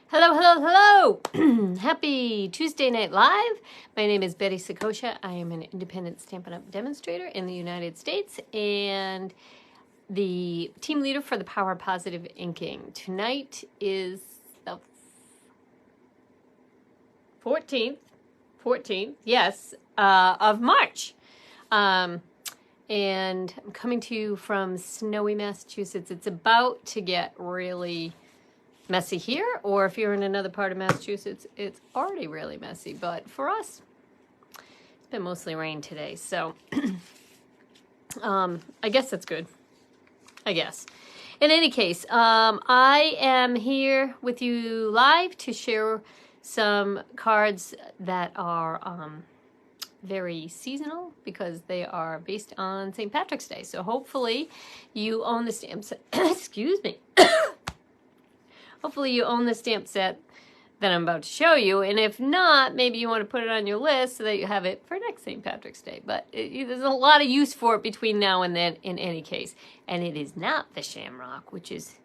Hello, hello, hello! Happy Tuesday Night Live. My name is Betty Sakosha. I am an independent Stampin' Up! Demonstrator in the United States and the team leader for the Power of Positive Inking. Tonight is the 14th, yes, of March. And I'm coming to you from snowy Massachusetts. It's about to get really messy here, or if you're in another part of Massachusetts, it's already really messy. But for us, it's been mostly rain today, so I guess that's good. I guess. In any case, I am here with you live to share some cards that are very seasonal because they are based on St. Patrick's Day. So hopefully you own the stamp set. Excuse me. Hopefully you own the stamp set that I'm about to show you, and if not, maybe you want to put it on your list so that you have it for next St. Patrick's Day. But there's a lot of use for it between now and then in any case, and it is not the Shamrock, which is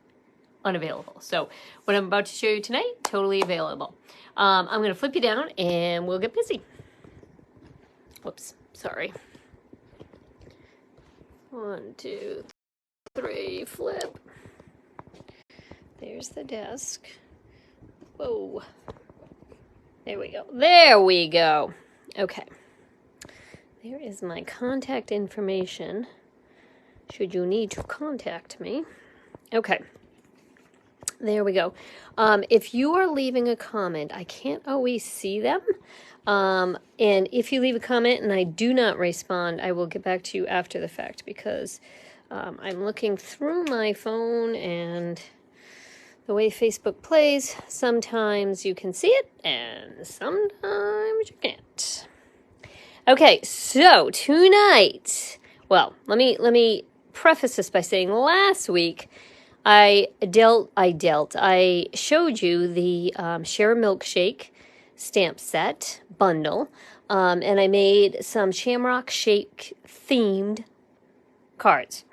unavailable. So what I'm about to show you tonight, totally available. I'm going to flip you down and we'll get busy. Whoops, sorry. 1, 2, 3, flip. There's the desk. Whoa. There we go. There we go. Okay. There is my contact information, should you need to contact me. Okay. There we go. If you are leaving a comment, I can't always see them. And if you leave a comment and I do not respond, I will get back to you after the fact because I'm looking through my phone, and the way Facebook plays, sometimes you can see it and sometimes you can't. Okay, so tonight, well, let me preface this by saying last week I showed you the Share a Milkshake stamp set bundle, and I made some Shamrock Shake themed cards,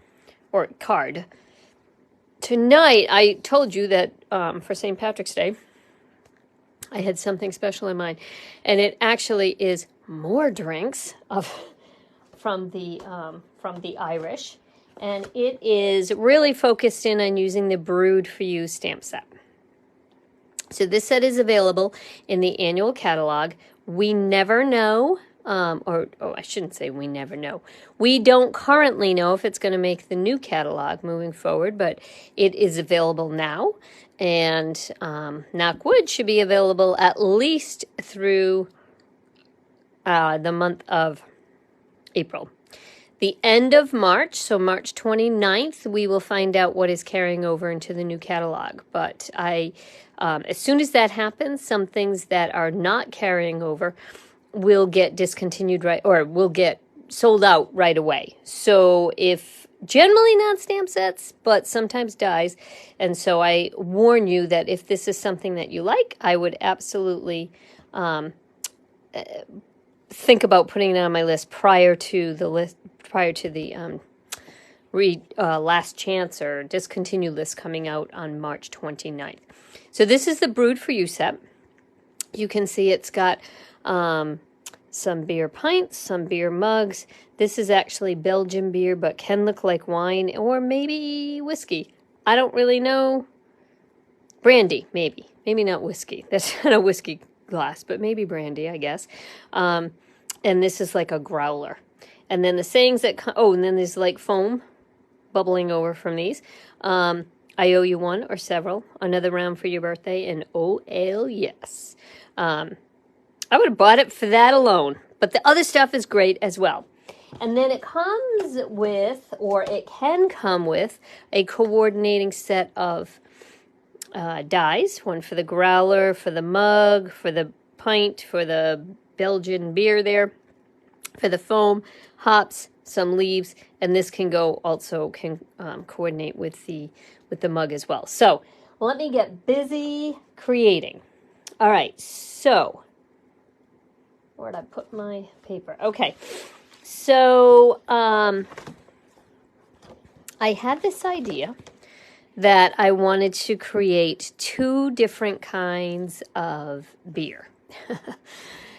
or card. Tonight, I told you that for St. Patrick's Day, I had something special in mind, and it actually is more drinks from the Irish, and it is really focused in on using the Brewed for You stamp set. So this set is available in the annual catalog. We never know. I shouldn't say we never know. We don't currently know if it's going to make the new catalog moving forward, but it is available now, and knock wood, should be available at least through the month of April. The end of March, so March 29th, we will find out what is carrying over into the new catalog. But as soon as that happens, some things that are not carrying over will get discontinued will get sold out right away. So if generally not stamp sets, but sometimes dies. And so I warn you that if this is something that you like, I would absolutely think about putting it on my list prior to the last chance or discontinued list coming out on March 29th. So this is the Brewed for You set. You can see it's got some beer pints, some beer mugs. This is actually Belgian beer, but can look like wine or maybe whiskey. I don't really know. Brandy, maybe. Maybe not whiskey. That's not a whiskey glass, but maybe brandy, I guess. And this is like a growler. And then the sayings that and then there's like foam bubbling over from these. I owe you one or several. Another round for your birthday. And oh, yes. I would have bought it for that alone. But the other stuff is great as well. And then it comes with, or it can come with, a coordinating set of dies. One for the growler, for the mug, for the pint, for the Belgian beer there, for the foam, hops, some leaves, and this can coordinate with the mug as well. So let me get busy creating. All right, so where'd I put my paper? Okay, so I had this idea that I wanted to create 2 different kinds of beer.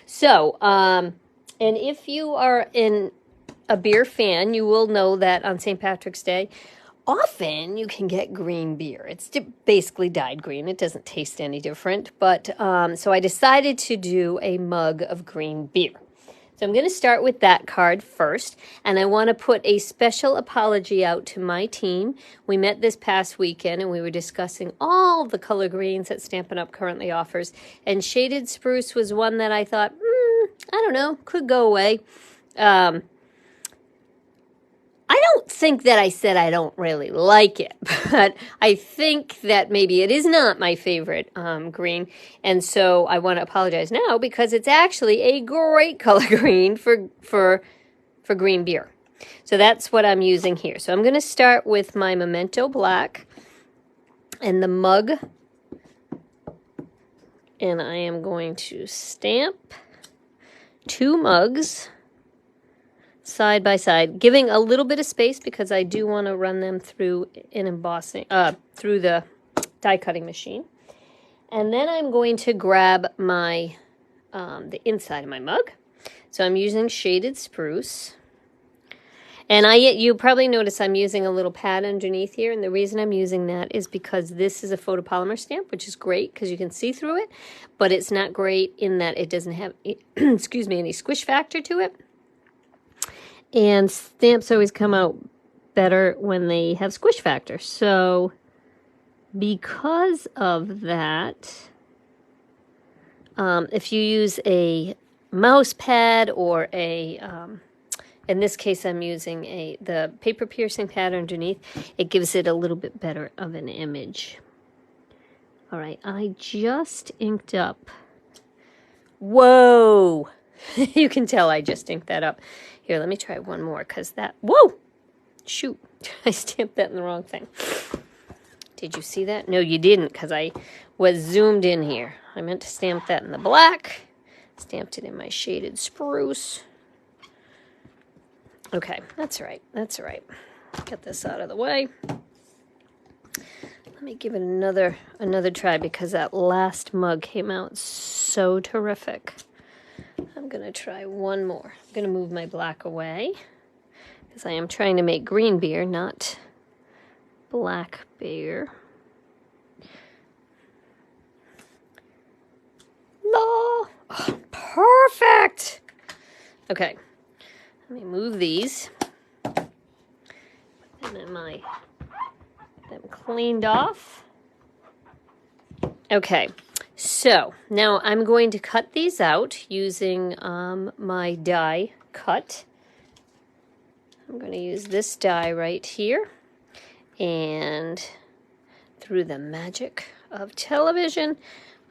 So, and if you are a beer fan, you will know that on St. Patrick's Day, often you can get green beer. It's basically dyed green. It doesn't taste any different. But so I decided to do a mug of green beer. So I'm going to start with that card first, and I want to put a special apology out to my team. We met this past weekend, and we were discussing all the color greens that Stampin' Up! Currently offers, and Shaded Spruce was one that I thought, I don't know, could go away. I don't think that I said I don't really like it, but I think that maybe it is not my favorite green, and so I want to apologize now because it's actually a great color green for green beer. So that's what I'm using here. So I'm going to start with my Memento Black and the mug, and I am going to stamp 2 mugs side by side, giving a little bit of space because I do want to run them through an embossing, through the die cutting machine. And then I'm going to grab my, the inside of my mug. So I'm using Shaded Spruce. And you probably notice I'm using a little pad underneath here. And the reason I'm using that is because this is a photopolymer stamp, which is great because you can see through it. But it's not great in that it doesn't have, excuse me, any squish factor to it. And stamps always come out better when they have squish factor. So because of that, if you use a mouse pad or a, in this case I'm using the paper piercing pad underneath, it gives it a little bit better of an image. All right, I just inked up. Whoa! You can tell I just inked that up. Here, let me try one more because that, whoa, shoot, I stamped that in the wrong thing. Did you see that? No, you didn't because I was zoomed in here. I meant to stamp that in the black, stamped it in my Shaded Spruce. Okay, that's all right, that's all right. Get this out of the way. Let me give it another try because that last mug came out so terrific. I'm going to try one more. I'm going to move my black away because I am trying to make green beer, not black beer. No! Oh, perfect! Okay, let me move these. Put them in them cleaned off. Okay. So now I'm going to cut these out using my die cut. I'm going to use this die right here, and through the magic of television,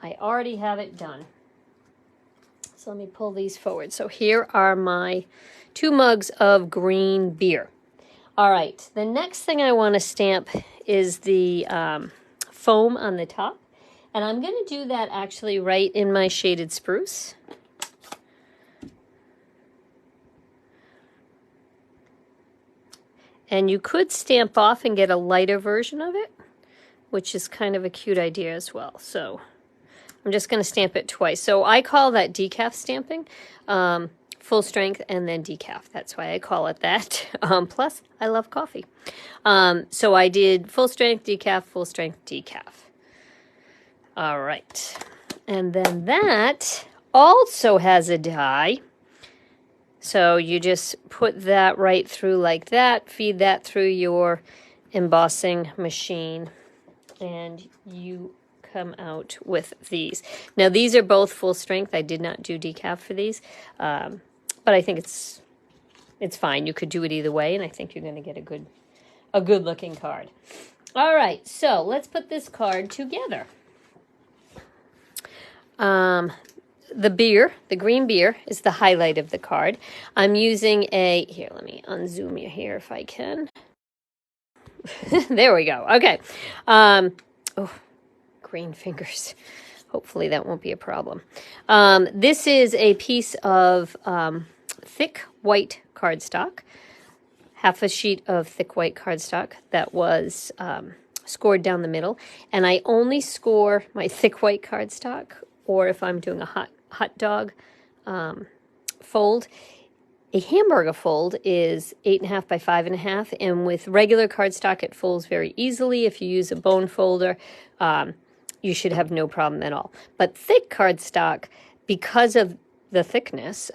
I already have it done. So let me pull these forward. So here are my 2 mugs of green beer. All right, the next thing I want to stamp is the foam on the top. And I'm going to do that actually right in my Shaded Spruce. And you could stamp off and get a lighter version of it, which is kind of a cute idea as well. So I'm just going to stamp it twice. So I call that decaf stamping, full strength and then decaf. That's why I call it that. Plus, I love coffee. So I did full strength decaf, full strength decaf. All right, and then that also has a die. So you just put that right through like that, feed that through your embossing machine, and you come out with these. Now these are both full strength. I did not do decaf for these, but I think it's fine. You could do it either way, and I think you're going to get a good looking card. All right, so let's put this card together. The green beer is the highlight of the card. I'm using here, let me unzoom you here if I can. There we go. Okay. Oh, green fingers. Hopefully that won't be a problem. This is a piece of thick white cardstock, half a sheet of thick white cardstock that was scored down the middle. And I only score my thick white cardstock, or if I'm doing a hot dog fold. A hamburger fold is 8.5 by 5.5, and with regular cardstock it folds very easily. If you use a bone folder, you should have no problem at all. But thick cardstock, because of the thickness,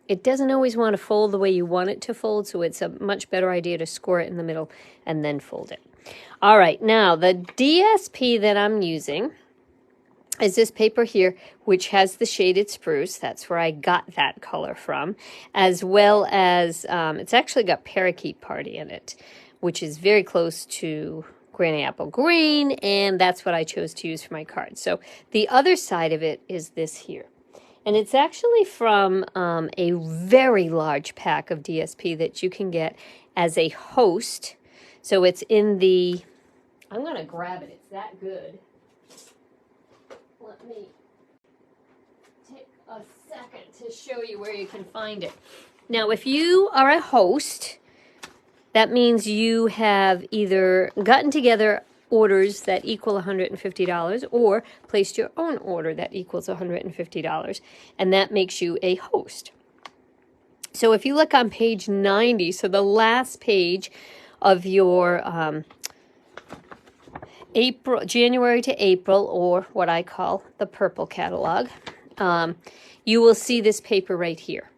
it doesn't always want to fold the way you want it to fold, so it's a much better idea to score it in the middle and then fold it. All right, now the DSP that I'm using is this paper here, which has the shaded spruce. That's where I got that color from, as well as it's actually got Parakeet Party in it, which is very close to Granny Apple Green, and that's what I chose to use for my card. So the other side of it is this here. And it's actually from a very large pack of DSP that you can get as a host. So it's in the, I'm going to grab it. It's that good. Let me take a second to show you where you can find it. Now, if you are a host, that means you have either gotten together orders that equal $150 or placed your own order that equals $150, and that makes you a host. So if you look on page 90, so the last page of your January to April, or what I call the purple catalog, you will see this paper right here.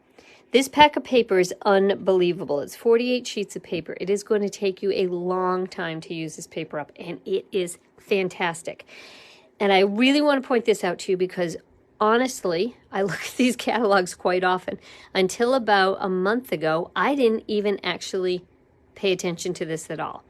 This pack of paper is unbelievable. It's 48 sheets of paper. It is going to take you a long time to use this paper up, and it is fantastic. And I really want to point this out to you because, honestly, I look at these catalogs quite often. Until about a month ago, I didn't even actually pay attention to this at all.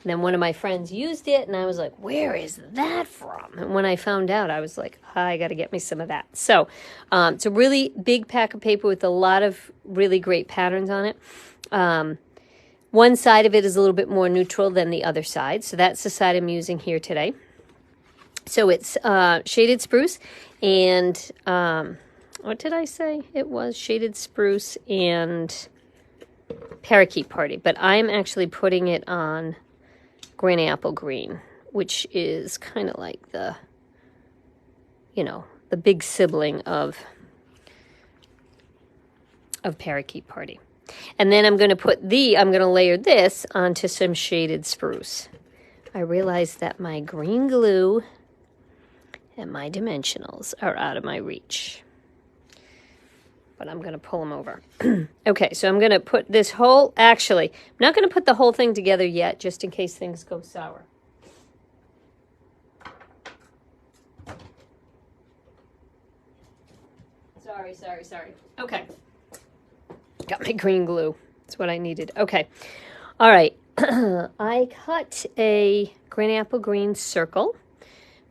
And then one of my friends used it, and I was like, where is that from? And when I found out, I was like, I got to get me some of that. So it's a really big pack of paper with a lot of really great patterns on it. One side of it is a little bit more neutral than the other side. So that's the side I'm using here today. So it's shaded spruce and, what did I say? It was shaded spruce and Parakeet Party. But I'm actually putting it on Granny Apple Green, which is kind of like the, the big sibling of Parakeet Party. And then I'm going to layer this onto some shaded spruce. I realized that my green glue and my dimensionals are out of my reach, but I'm going to pull them over. Okay, so I'm going to put this actually, I'm not going to put the whole thing together yet, just in case things go sour. Sorry. Okay. Got my green glue. That's what I needed. Okay. All right. I cut a Granny Apple Green circle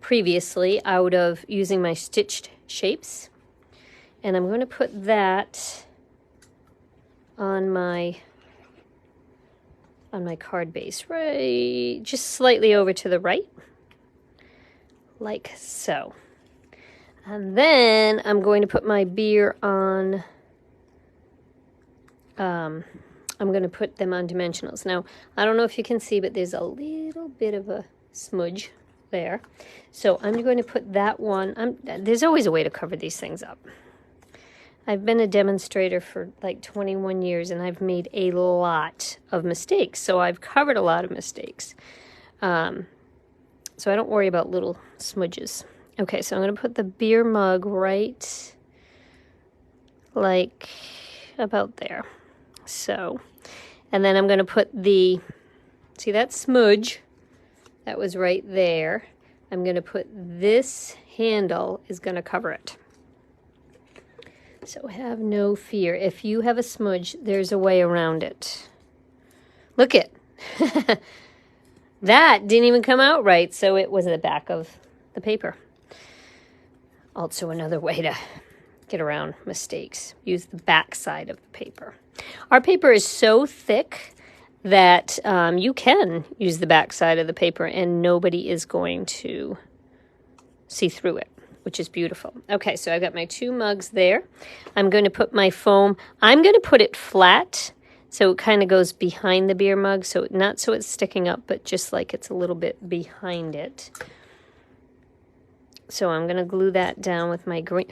previously out of using my stitched shapes. And I'm going to put that on my card base, right, just slightly over to the right, like so. And then I'm going to put my beer on, I'm going to put them on dimensionals. Now, I don't know if you can see, but there's a little bit of a smudge there. So I'm going to put that one, there's always a way to cover these things up. I've been a demonstrator for like 21 years, and I've made a lot of mistakes. So I've covered a lot of mistakes. So I don't worry about little smudges. Okay, so I'm going to put the beer mug right like about there. So, and then I'm going to put see that smudge that was right there? I'm going to put this handle is going to cover it. So have no fear. If you have a smudge, there's a way around it. Look it. That didn't even come out right, so it was the back of the paper. Also another way to get around mistakes. Use the back side of the paper. Our paper is so thick that you can use the back side of the paper and nobody is going to see through it, which is beautiful. Okay, so I've got my two mugs there. I'm going to put my foam, I'm going to put it flat So it kind of goes behind the beer mug, so not so it's sticking up, but just like it's a little bit behind it. So I'm going to glue that down with my green.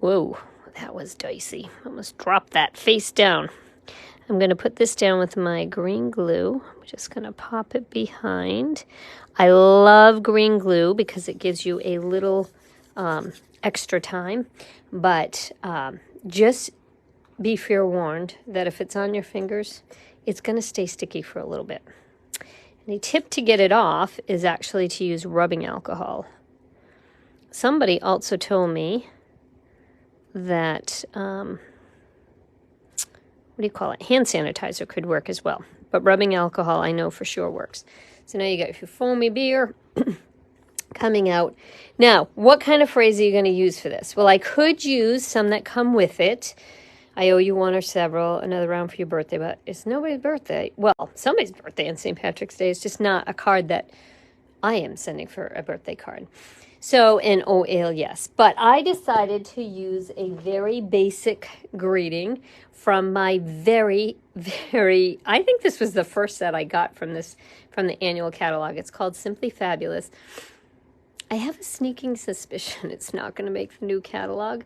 Whoa, that was dicey. Almost dropped that face down. I'm going to put this down with my green glue. I'm just going to pop it behind. I love green glue because it gives you a little extra time, but just be forewarned that if it's on your fingers, it's going to stay sticky for a little bit. And a tip to get it off is actually to use rubbing alcohol. Somebody also told me that, what do you call it? Hand sanitizer could work as well. But rubbing alcohol, I know for sure works. So now you got your foamy beer coming out. Now, what kind of phrase are you going to use for this? Well, I could use some that come with it. I owe you one or several, another round for your birthday, but it's nobody's birthday. Well, somebody's birthday on St. Patrick's Day. It's just not a card that I am sending for a birthday card. So, and oh, ale, yes. But I decided to use a very basic greeting from my very, I think this was the first set I got from the annual catalog. It's called Simply Fabulous. I have a sneaking suspicion it's not going to make the new catalog.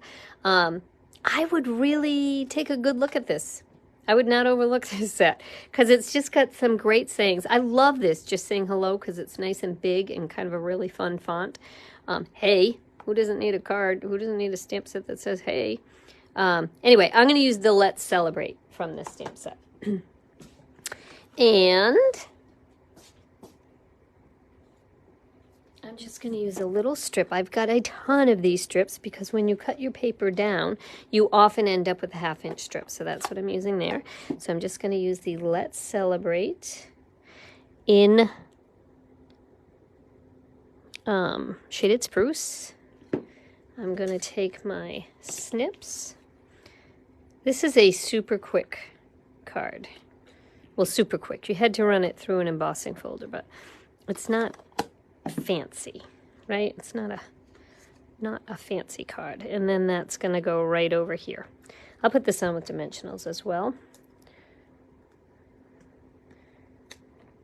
I would really take a good look at this. I would not overlook this set because it's just got some great sayings. I love this, just saying hello, because it's nice and big and kind of a really fun font. Hey, who doesn't need a card? Who doesn't need a stamp set that says hey? Anyway, I'm going to use the Let's Celebrate from this stamp set. And I'm just going to use a little strip. I've got a ton of these strips because when you cut your paper down, you often end up with a 1/2-inch strip. So that's what I'm using there. So I'm just going to use the Let's Celebrate in Shaded Spruce. I'm going to take my snips. This is a super quick card. Well, super quick. You had to run it through an embossing folder, but it's not fancy, right? It's not a fancy card. And then that's going to go right over here. I'll put this on with dimensionals as well.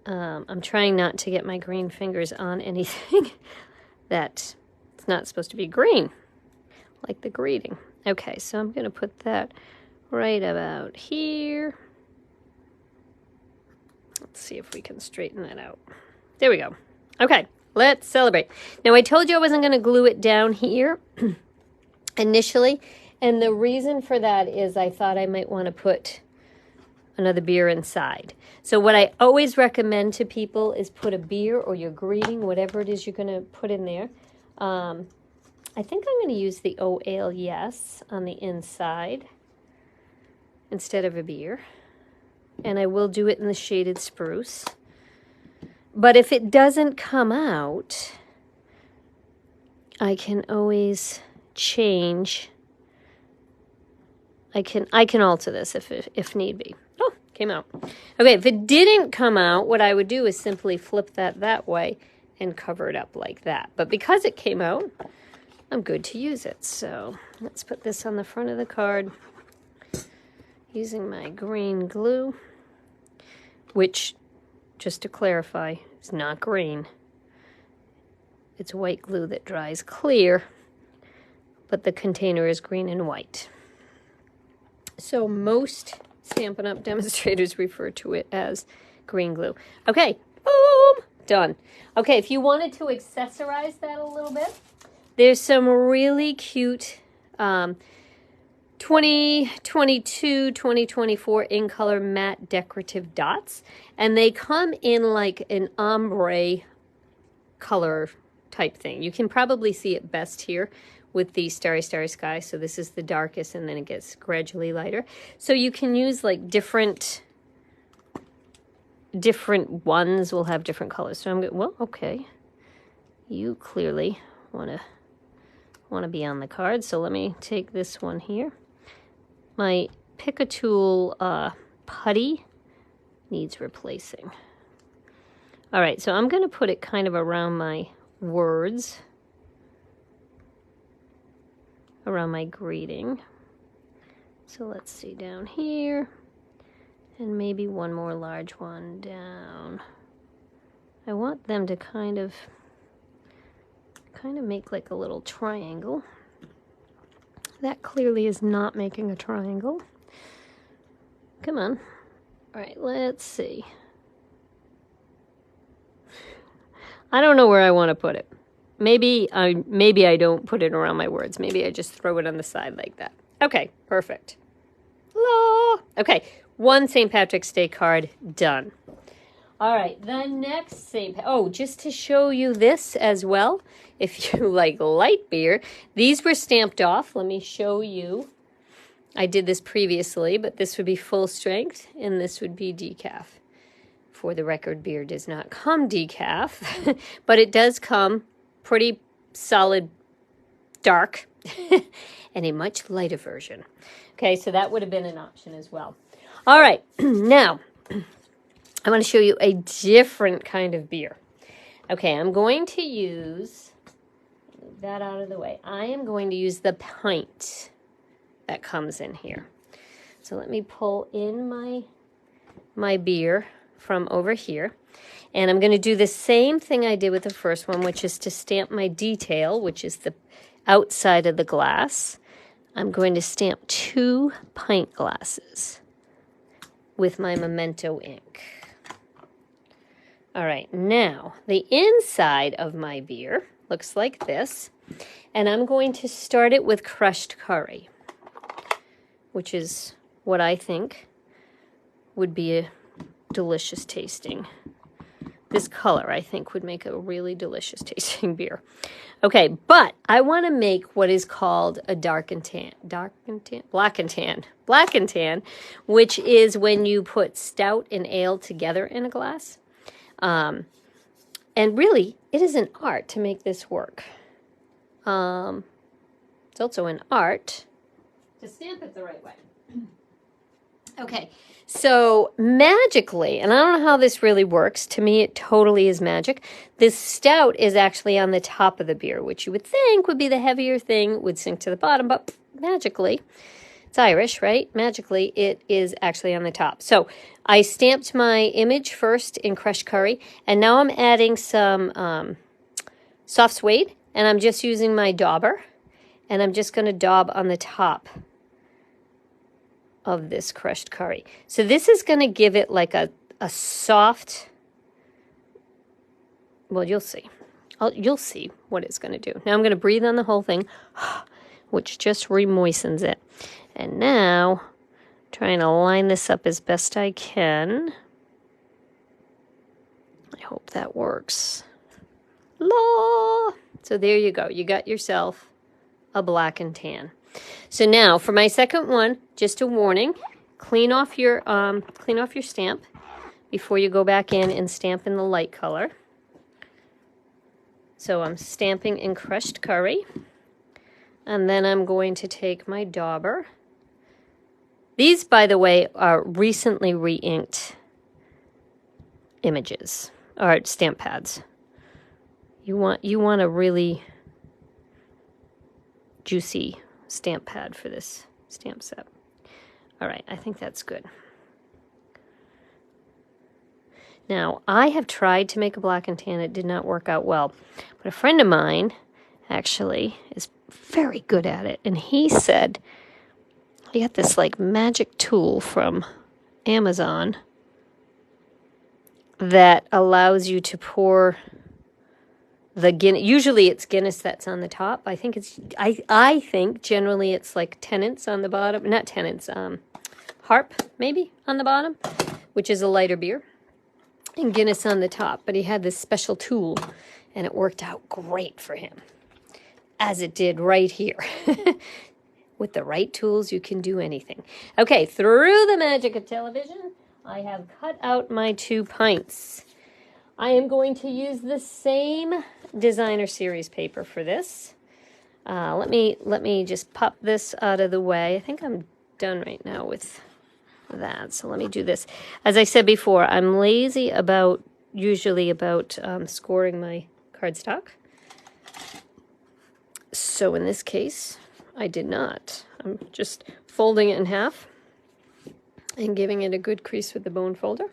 I'm trying not to get my green fingers on anything that it's not supposed to be green, like the greeting. Okay, so I'm going to put that right about here. Let's see if we can straighten that out. There we go. Okay. Let's celebrate. Now, I told you I wasn't going to glue it down here initially, and the reason for that is I thought I might want to put another beer inside. So what I always recommend to people is put a beer or your greeting, whatever it is you're going to put in there. I think I'm going to use the Oh Ale Yes on the inside instead of a beer, and I will do it in the Shaded Spruce. But if it doesn't come out, I can always change. I can alter this if need be. Oh, came out. Okay, if it didn't come out, what I would do is simply flip that way and cover it up like that. But because it came out, I'm good to use it. So let's put this on the front of the card using my green glue, which, just to clarify, it's not green. It's white glue that dries clear, but the container is green and white. So most Stampin' Up! Demonstrators refer to it as green glue. Okay, boom, done. Okay, if you wanted to accessorize that a little bit, there's some really cute 2022, 2024 in color matte decorative dots, and they come in like an ombre color type thing. You can probably see it best here with the Starry Starry Sky. So this is the darkest and then it gets gradually lighter. So you can use like different ones will have different colors. So I'm going, well, okay. You clearly want to be on the card. So let me take this one here. My Pick-a-Tool putty needs replacing. All right, so I'm going to put it kind of around my words, around my greeting. So let's see down here. And maybe one more large one down. I want them to kind of make like a little triangle. That clearly is not making a triangle. Come on. All right, let's see. I don't know where I want to put it. Maybe I don't put it around my words. Maybe I just throw it on the side like that. Okay, perfect. La. Okay, one St. Patrick's Day card done. All right, the next just to show you this as well, if you like light beer, these were stamped off. Let me show you. I did this previously, but this would be full strength, and this would be decaf. For the record, beer does not come decaf, but it does come pretty solid dark and a much lighter version. Okay, so that would have been an option as well. All right, now I want to show you a different kind of beer. Okay, I'm going to use, move that out of the way. I am going to use the pint that comes in here. So let me pull in my beer from over here. And I'm going to do the same thing I did with the first one, which is to stamp my detail, which is the outside of the glass. I'm going to stamp 2 pint glasses with my Memento ink. All right, now the inside of my beer looks like this, and I'm going to start it with crushed curry, which is what I think would be a delicious tasting. This color, I think, would make a really delicious tasting beer. Okay, but I want to make what is called a black and tan, which is when you put stout and ale together in a glass. And really, it is an art to make this work. It's also an art to stamp it the right way. Okay, so magically, and I don't know how this really works. To me, it totally is magic. This stout is actually on the top of the beer, which you would think would be the heavier thing, would sink to the bottom, but magically, it's Irish, right? Magically, it is actually on the top. So I stamped my image first in crushed curry, and now I'm adding some soft suede, and I'm just using my dauber, and I'm just going to daub on the top of this crushed curry. So this is going to give it like a soft, well, you'll see. You'll see what it's going to do. Now I'm going to breathe on the whole thing, which just remoistens it. And now, trying to line this up as best I can. I hope that works. La! So there you go. You got yourself a black and tan. So now for my second one, just a warning, clean off your stamp before you go back in and stamp in the light color. So I'm stamping in crushed curry, and then I'm going to take my dauber. These, by the way, are recently re-inked images or stamp pads. You want a really juicy stamp pad for this stamp set. All right, I think that's good. Now, I have tried to make a black and tan. It did not work out well. But a friend of mine actually is very good at it. And he said he got this like magic tool from Amazon that allows you to pour the Guinness. Usually it's Guinness that's on the top. I think generally it's like Tennant's on the bottom. Not Tennant's, Harp maybe on the bottom, which is a lighter beer, and Guinness on the top. But he had this special tool, and it worked out great for him, as it did right here. With the right tools, you can do anything. Okay, through the magic of television, I have cut out my 2 pints. I am going to use the same designer series paper for this. Let me just pop this out of the way. I think I'm done right now with that. So let me do this. As I said before, I'm lazy usually about scoring my cardstock. So in this case, I did not. I'm just folding it in half and giving it a good crease with the bone folder.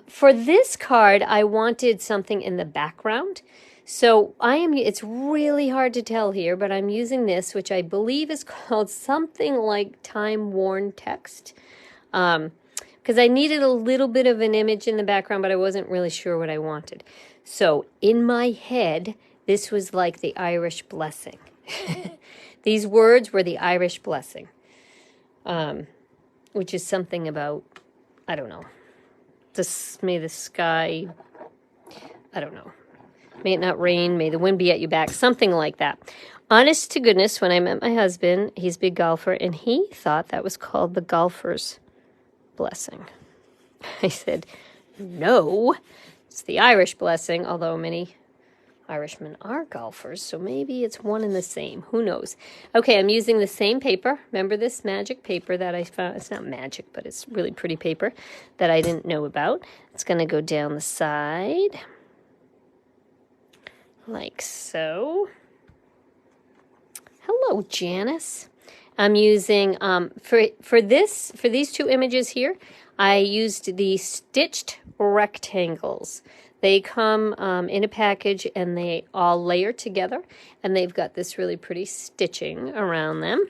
For this card, I wanted something in the background. So it's really hard to tell here, but I'm using this, which I believe is called something like time-worn text. Because I needed a little bit of an image in the background, but I wasn't really sure what I wanted. So in my head, this was like the Irish blessing. These words were the Irish blessing, which is something about, I don't know, may the sky, I don't know, may it not rain, may the wind be at your back, something like that. Honest to goodness, when I met my husband, he's a big golfer, and he thought that was called the golfer's blessing. I said, no, it's the Irish blessing, although many Irishmen are golfers, so maybe it's one and the same. Who knows? Okay, I'm using the same paper. Remember this magic paper that I found? It's not magic, but it's really pretty paper that I didn't know about. It's going to go down the side like so. Hello, Janice. I'm using, for these two images here, I used the stitched rectangles. They come in a package and they all layer together, and they've got this really pretty stitching around them.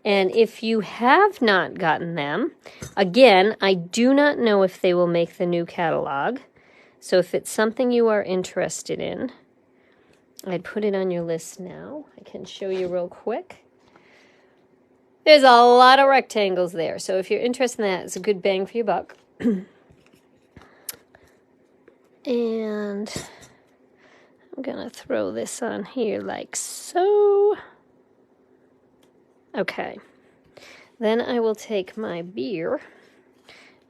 And if you have not gotten them, again, I do not know if they will make the new catalog. So if it's something you are interested in, I'd put it on your list now. I can show you real quick. There's a lot of rectangles there. So if you're interested in that, it's a good bang for your buck. And I'm going to throw this on here like so. Okay. Then I will take my beer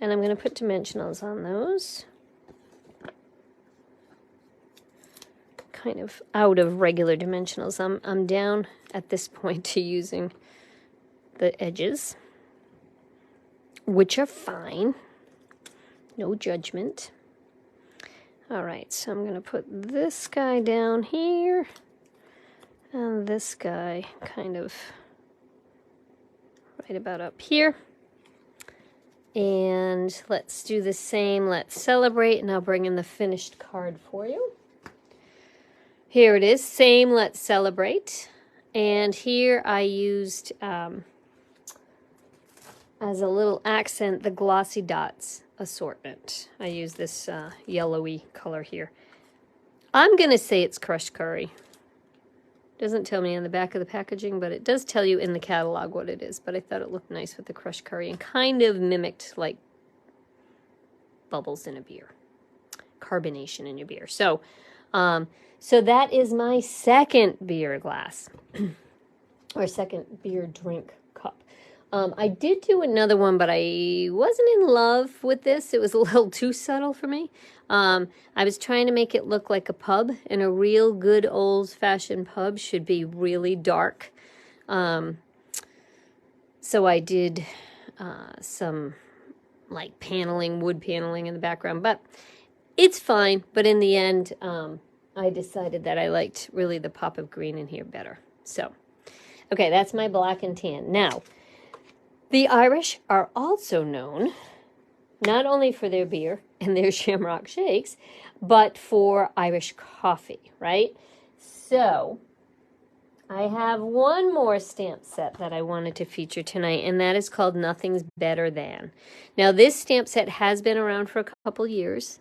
and I'm going to put dimensionals on those. Kind of out of regular dimensionals. I'm down at this point to using the edges, which are fine. No judgment. All right, so I'm going to put this guy down here and this guy kind of right about up here. And let's do the same. Let's celebrate, and I'll bring in the finished card for you. Here it is, same let's celebrate. And here I used, as a little accent, the glossy dots assortment. I use this yellowy color here. I'm going to say it's crushed curry. Doesn't tell me on the back of the packaging, but it does tell you in the catalog what it is. But I thought it looked nice with the crushed curry and kind of mimicked like bubbles in a beer, carbonation in your beer. So, so that is my second beer glass or second beer drink cup. I did do another one, but I wasn't in love with this. It was a little too subtle for me. I was trying to make it look like a pub, and a real good old-fashioned pub should be really dark. So I did some like paneling, wood paneling in the background, but it's fine. But in the end, I decided that I liked really the pop of green in here better. So, okay, that's my black and tan. Now, the Irish are also known not only for their beer and their shamrock shakes, but for Irish coffee, right? So I have one more stamp set that I wanted to feature tonight, and that is called Nothing's Better Than. Now, this stamp set has been around for a couple years.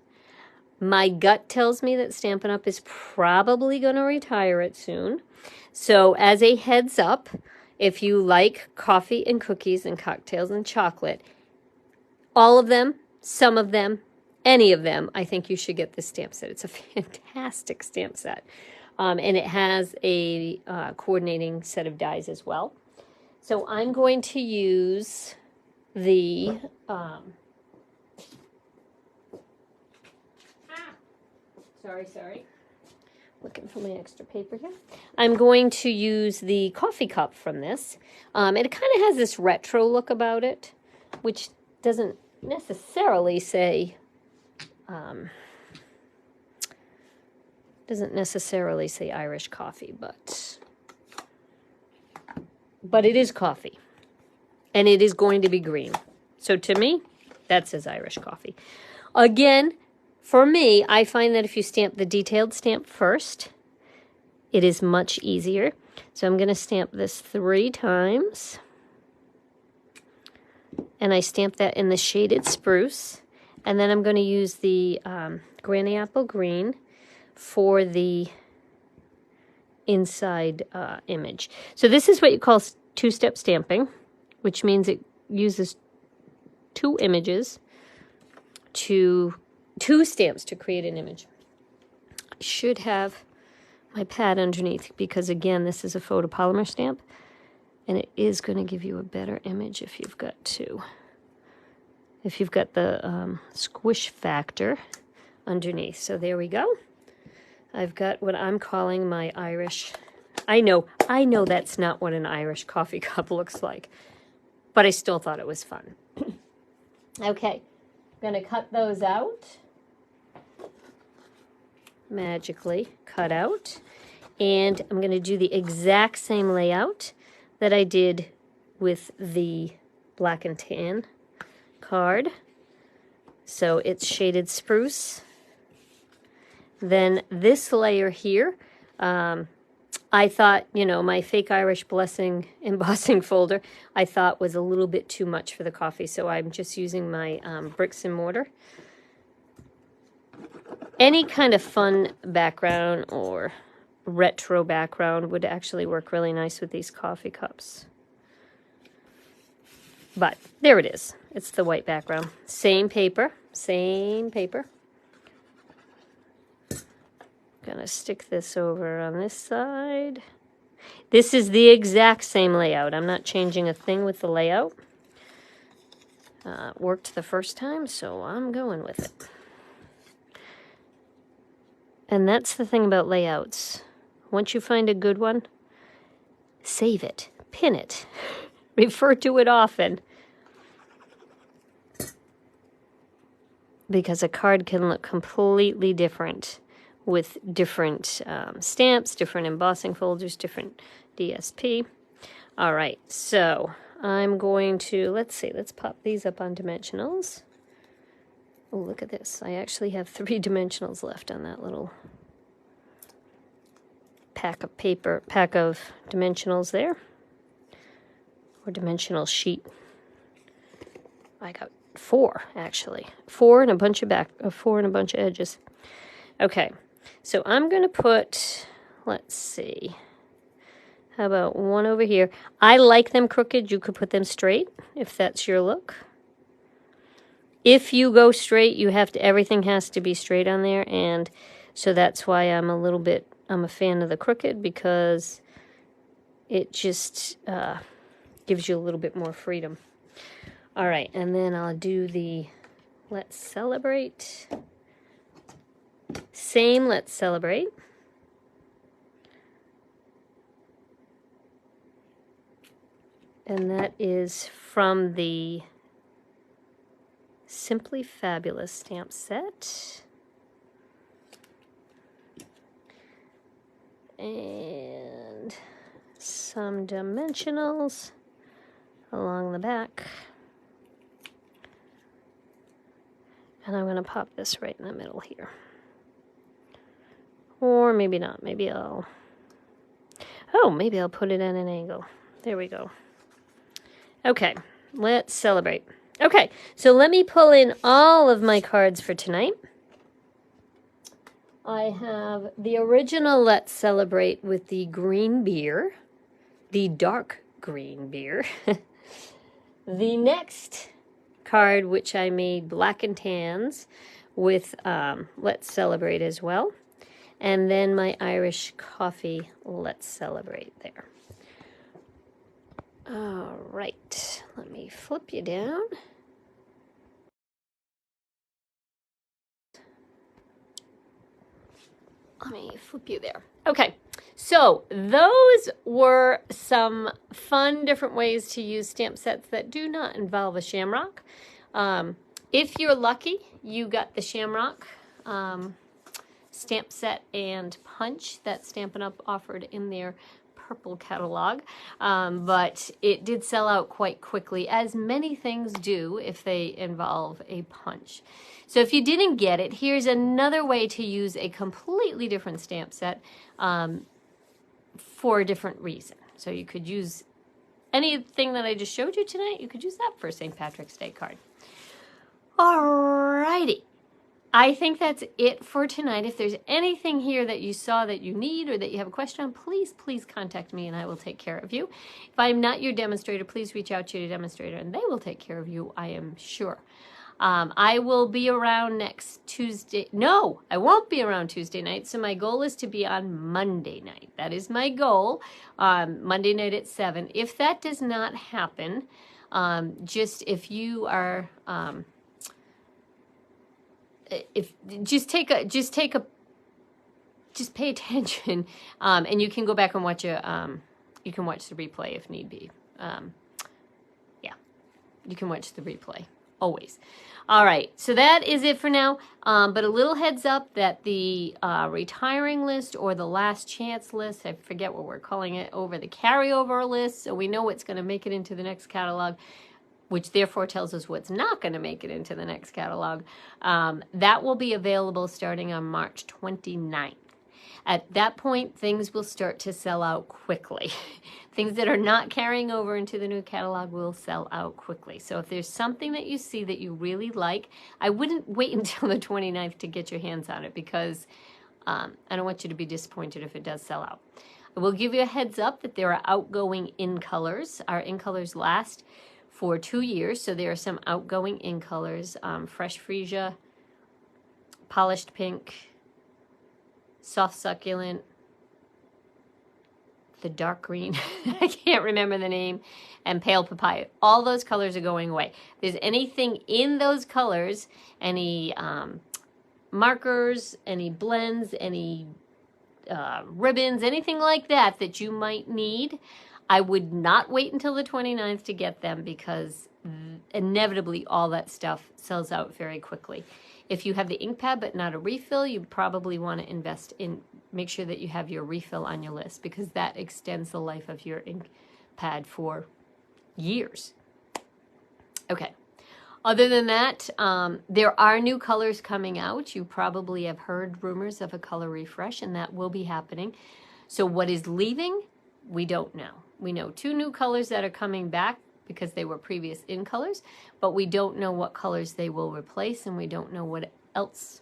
My gut tells me that Stampin' Up! Is probably going to retire it soon. So as a heads up, if you like coffee and cookies and cocktails and chocolate, all of them, some of them, any of them, I think you should get this stamp set. It's a fantastic stamp set. And it has a coordinating set of dies as well. So I'm going to use the... Sorry. Looking for my extra paper here. I'm going to use the coffee cup from this. It kind of has this retro look about it, which doesn't necessarily say Irish coffee, but it is coffee, and it is going to be green. So to me, that says Irish coffee. Again, for me, I find that if you stamp the detailed stamp first, it is much easier. So I'm going to stamp this 3 times. And I stamp that in the shaded spruce. And then I'm going to use the Granny Apple Green for the inside image. So this is what you call two-step stamping, which means it uses 2 images to 2 stamps to create an image. I should have my pad underneath because, again, this is a photopolymer stamp, and it is going to give you a better image if you've got the squish factor underneath. So there we go. I've got what I'm calling my Irish. I know that's not what an Irish coffee cup looks like, but I still thought it was fun. Okay, I'm going to cut those out. Magically cut out. And I'm going to do the exact same layout that I did with the black and tan card. So it's shaded spruce. Then this layer here, I thought, my Fake Irish Blessing embossing folder, I thought was a little bit too much for the coffee. So I'm just using my bricks and mortar. Any kind of fun background or retro background would actually work really nice with these coffee cups. But there it is. It's the white background. Same paper. Gonna stick this over on this side. This is the exact same layout. I'm not changing a thing with the layout. Worked the first time, so I'm going with it. And that's the thing about layouts. Once you find a good one, save it, pin it, refer to it often. Because a card can look completely different with different stamps, different embossing folders, different DSP. All right, so I'm going to, let's pop these up on dimensionals. Oh, look at this. I actually have 3 dimensionals left on that little pack of dimensionals there. Or dimensional sheet. I got 4, actually. 4 and a bunch of edges. Okay, so I'm going to put, let's see, how about one over here? I like them crooked. You could put them straight if that's your look. If you go straight, everything has to be straight on there, and so that's why I'm a fan of the crooked, because it just gives you a little bit more freedom. All right, and then I'll do the Let's Celebrate. Same Let's Celebrate. And that is from the Simply Fabulous stamp set. And some dimensionals along the back. And I'm going to pop this right in the middle here. Or maybe not. Maybe I'll put it at an angle. There we go. Okay, let's celebrate. Okay, so let me pull in all of my cards for tonight. I have the original Let's Celebrate with the green beer, the dark green beer. The next card, which I made black and tans with Let's Celebrate as well. And then my Irish coffee Let's Celebrate there. All right, let me flip you down. Let me flip you there. Okay, so those were some fun different ways to use stamp sets that do not involve a shamrock. If you're lucky, you got the shamrock stamp set and punch that Stampin' Up! Offered in their purple catalog, but it did sell out quite quickly, as many things do if they involve a punch. So if you didn't get it, here's another way to use a completely different stamp set for a different reason. So you could use anything that I just showed you tonight, you could use that for a St. Patrick's Day card. Alrighty. I think that's it for tonight. If there's anything here that you saw that you need or that you have a question on, please contact me and I will take care of you. If I'm not your demonstrator, please reach out to your demonstrator and they will take care of you, I am sure. I will be around next Tuesday. No, I won't be around Tuesday night. So my goal is to be on Monday night. That is my goal. Monday night at 7. If that does not happen, if you are... just pay attention, and you can go back and watch you can watch the replay if need be. Yeah, you can watch the replay always. All right, so that is it for now. But a little heads up that the retiring list or the last chance list, I forget what we're calling it, over the carryover list, so we know what's going to make it into the next catalog, which therefore tells us what's not going to make it into the next catalog, that will be available starting on March 29th. At that point, things will start to sell out quickly. Things that are not carrying over into the new catalog will sell out quickly. So if there's something that you see that you really like, I wouldn't wait until the 29th to get your hands on it, because I don't want you to be disappointed if it does sell out. I will give you a heads up that there are outgoing in colors. Our in colors last for 2 years, so there are some outgoing in colors: fresh freesia, polished pink, soft succulent, the dark green, I can't remember the name, and pale papaya. All those colors are going away. If there's anything in those colors, any markers, any blends, any ribbons, anything like that that you might need, I would not wait until the 29th to get them, because inevitably all that stuff sells out very quickly. If you have the ink pad but not a refill, you probably want to invest in, make sure that you have your refill on your list, because that extends the life of your ink pad for years. Okay. Other than that, there are new colors coming out. You probably have heard rumors of a color refresh, and that will be happening. So what is leaving, we don't know. We know 2 new colors that are coming back because they were previous in colors, but we don't know what colors they will replace, and we don't know what else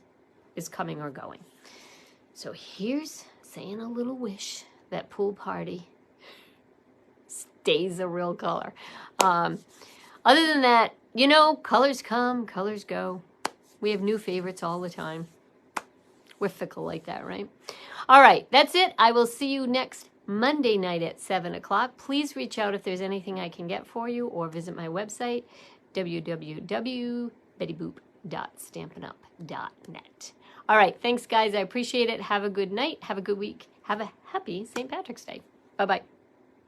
is coming or going. So here's saying a little wish that Pool Party stays a real color. Other than that, you know, colors come, colors go. We have new favorites all the time. We're fickle like that, right? All right, that's it. I will see you next Monday night at 7 o'clock. Please reach out if there's anything I can get for you, or visit my website, www.bettyboop.stampinup.net. All right, thanks, guys. I appreciate it. Have a good night. Have a good week. Have a happy St. Patrick's Day. Bye-bye.